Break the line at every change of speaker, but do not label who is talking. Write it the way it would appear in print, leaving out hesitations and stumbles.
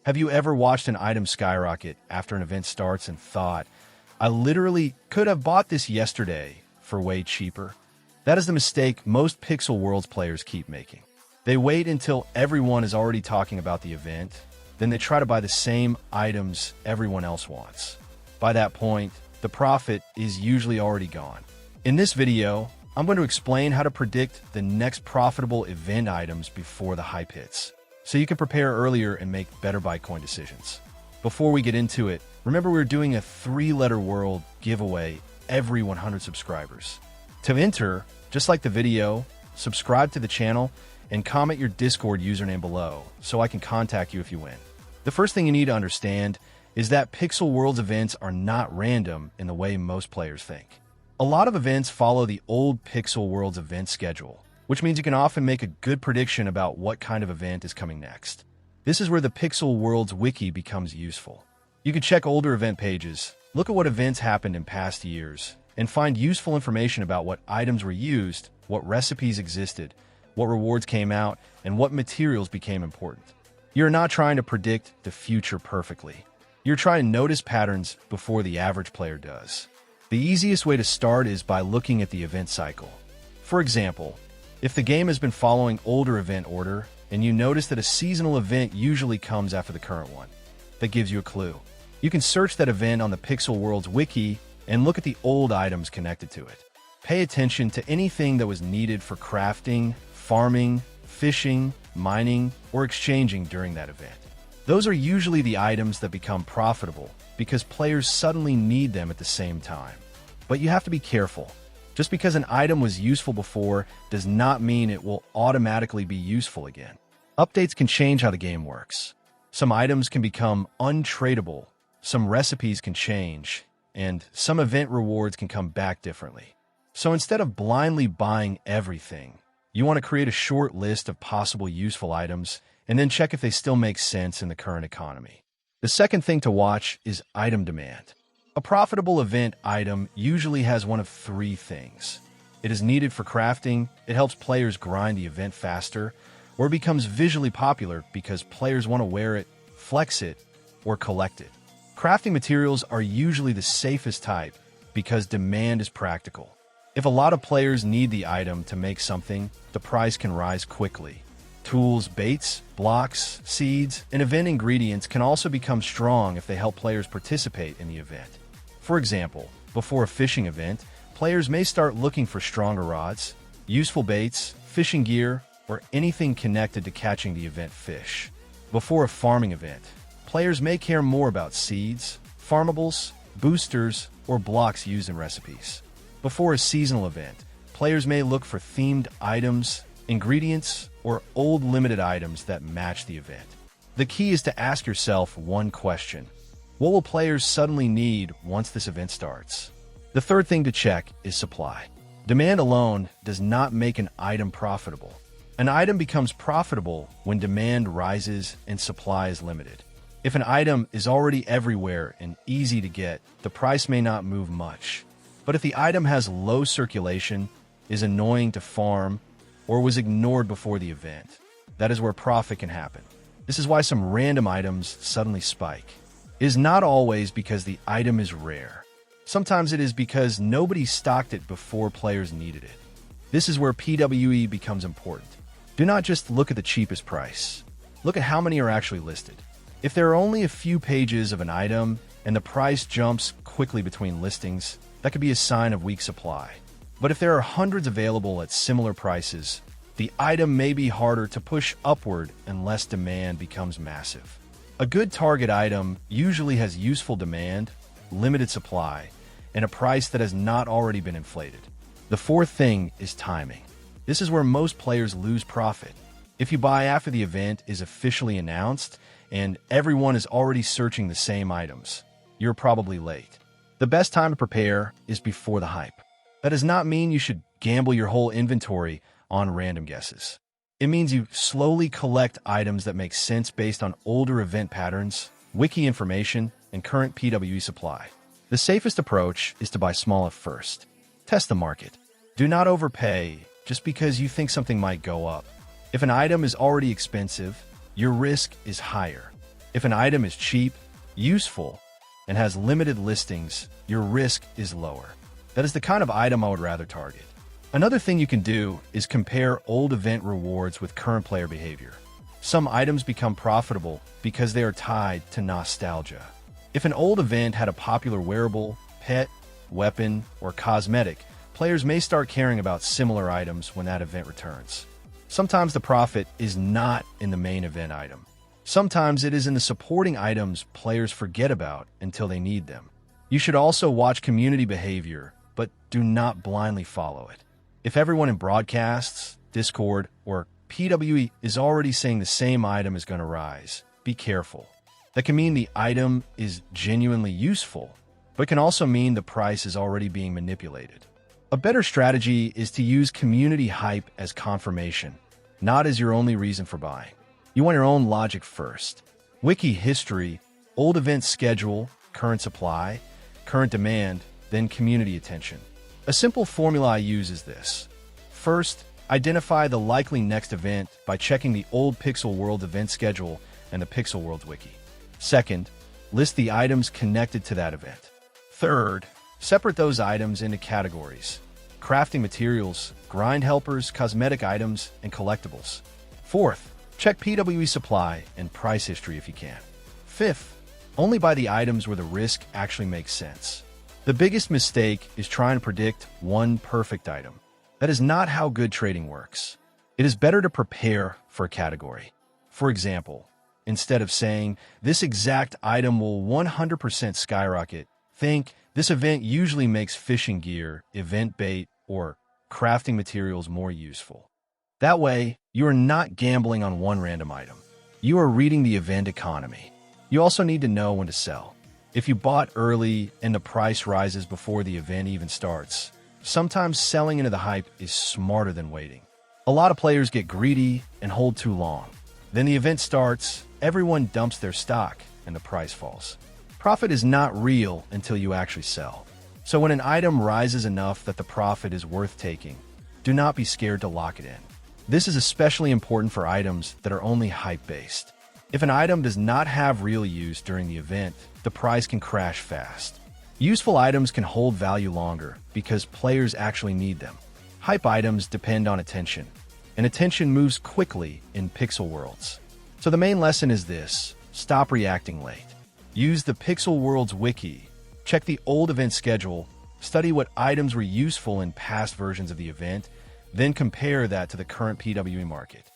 Have you ever watched an item skyrocket after an event starts and thought, I literally could have bought this yesterday for way cheaper? That is the mistake most Pixel Worlds players keep making. They wait until everyone is already talking about the event, then they try to buy the same items everyone else wants. By that point, the profit is usually already gone. In this video, I'm going to explain how to predict the next profitable event items before the hype hits, so you can prepare earlier and make better Bytecoin decisions. Before we get into it, remember we're doing a 3-letter world giveaway every 100 subscribers. To enter, just like the video, subscribe to the channel, and comment your Discord username below so I can contact you if you win. The first thing you need to understand is that Pixel Worlds events are not random in the way most players think. A lot of events follow the old Pixel Worlds event schedule, which means you can often make a good prediction about what kind of event is coming next. This is where the Pixel Worlds Wiki becomes useful. You can check older event pages, look at what events happened in past years, and find useful information about what items were used, what recipes existed, what rewards came out, and what materials became important. You're not trying to predict the future perfectly. You're trying to notice patterns before the average player does. The easiest way to start is by looking at the event cycle. For example, if the game has been following older event order, and you notice that a seasonal event usually comes after the current one, that gives you a clue. You can search that event on the Pixel Worlds Wiki and look at the old items connected to it. Pay attention to anything that was needed for crafting, farming, fishing, mining, or exchanging during that event. Those are usually the items that become profitable because players suddenly need them at the same time. But you have to be careful. Just because an item was useful before does not mean it will automatically be useful again. Updates can change how the game works. Some items can become untradeable, some recipes can change, and some event rewards can come back differently. So instead of blindly buying everything, you want to create a short list of possible useful items and then check if they still make sense in the current economy. The second thing to watch is item demand. A profitable event item usually has one of 3 things. It is needed for crafting, it helps players grind the event faster, or it becomes visually popular because players want to wear it, flex it, or collect it. Crafting materials are usually the safest type because demand is practical. If a lot of players need the item to make something, the price can rise quickly. Tools, baits, blocks, seeds, and event ingredients can also become strong if they help players participate in the event. For example, before a fishing event, players may start looking for stronger rods, useful baits, fishing gear, or anything connected to catching the event fish. Before a farming event, players may care more about seeds, farmables, boosters, or blocks used in recipes. Before a seasonal event, players may look for themed items, ingredients, or old limited items that match the event. The key is to ask yourself one question. What will players suddenly need once this event starts? The third thing to check is supply. Demand alone does not make an item profitable. An item becomes profitable when demand rises and supply is limited. If an item is already everywhere and easy to get, the price may not move much. But if the item has low circulation, is annoying to farm, or was ignored before the event, that is where profit can happen. This is why some random items suddenly spike. It is not always because the item is rare. Sometimes it is because nobody stocked it before players needed it. This is where PWE becomes important. Do not just look at the cheapest price. Look at how many are actually listed. If there are only a few pages of an item and the price jumps quickly between listings, that could be a sign of weak supply. But if there are hundreds available at similar prices, the item may be harder to push upward unless demand becomes massive. A good target item usually has useful demand, limited supply, and a price that has not already been inflated. The fourth thing is timing. This is where most players lose profit. If you buy after the event is officially announced and everyone is already searching the same items, you're probably late. The best time to prepare is before the hype. That does not mean you should gamble your whole inventory on random guesses. It means you slowly collect items that make sense based on older event patterns, wiki information, and current PWE supply. The safest approach is to buy small at first. Test the market. Do not overpay just because you think something might go up. If an item is already expensive, your risk is higher. If an item is cheap, useful, and has limited listings, your risk is lower. That is the kind of item I would rather target. Another thing you can do is compare old event rewards with current player behavior. Some items become profitable because they are tied to nostalgia. If an old event had a popular wearable, pet, weapon, or cosmetic, players may start caring about similar items when that event returns. Sometimes the profit is not in the main event item. Sometimes it is in the supporting items players forget about until they need them. You should also watch community behavior, but do not blindly follow it. If everyone in broadcasts, Discord, or PWE is already saying the same item is going to rise, be careful. That can mean the item is genuinely useful, but can also mean the price is already being manipulated. A better strategy is to use community hype as confirmation, not as your only reason for buying. You want your own logic first. Wiki history, old event schedule, current supply, current demand, then community attention. A simple formula I use is this. First, identify the likely next event by checking the old Pixel Worlds event schedule and the Pixel Worlds Wiki. Second, list the items connected to that event. Third, separate those items into categories: crafting materials, grind helpers, cosmetic items, and collectibles. Fourth, check PWE supply and price history if you can. Fifth, only buy the items where the risk actually makes sense. The biggest mistake is trying to predict one perfect item. That is not how good trading works. It is better to prepare for a category. For example, instead of saying, this exact item will 100% skyrocket, think, this event usually makes fishing gear, event bait, or crafting materials more useful. That way, you are not gambling on one random item. You are reading the event economy. You also need to know when to sell. If you bought early and the price rises before the event even starts, sometimes selling into the hype is smarter than waiting. A lot of players get greedy and hold too long. Then the event starts, everyone dumps their stock, and the price falls. Profit is not real until you actually sell. So when an item rises enough that the profit is worth taking, do not be scared to lock it in. This is especially important for items that are only hype-based. If an item does not have real use during the event, the price can crash fast. Useful items can hold value longer because players actually need them. Hype items depend on attention, and attention moves quickly in Pixel Worlds. So the main lesson is this: stop reacting late. Use the Pixel Worlds Wiki, check the old event schedule, study what items were useful in past versions of the event, then compare that to the current PWE market.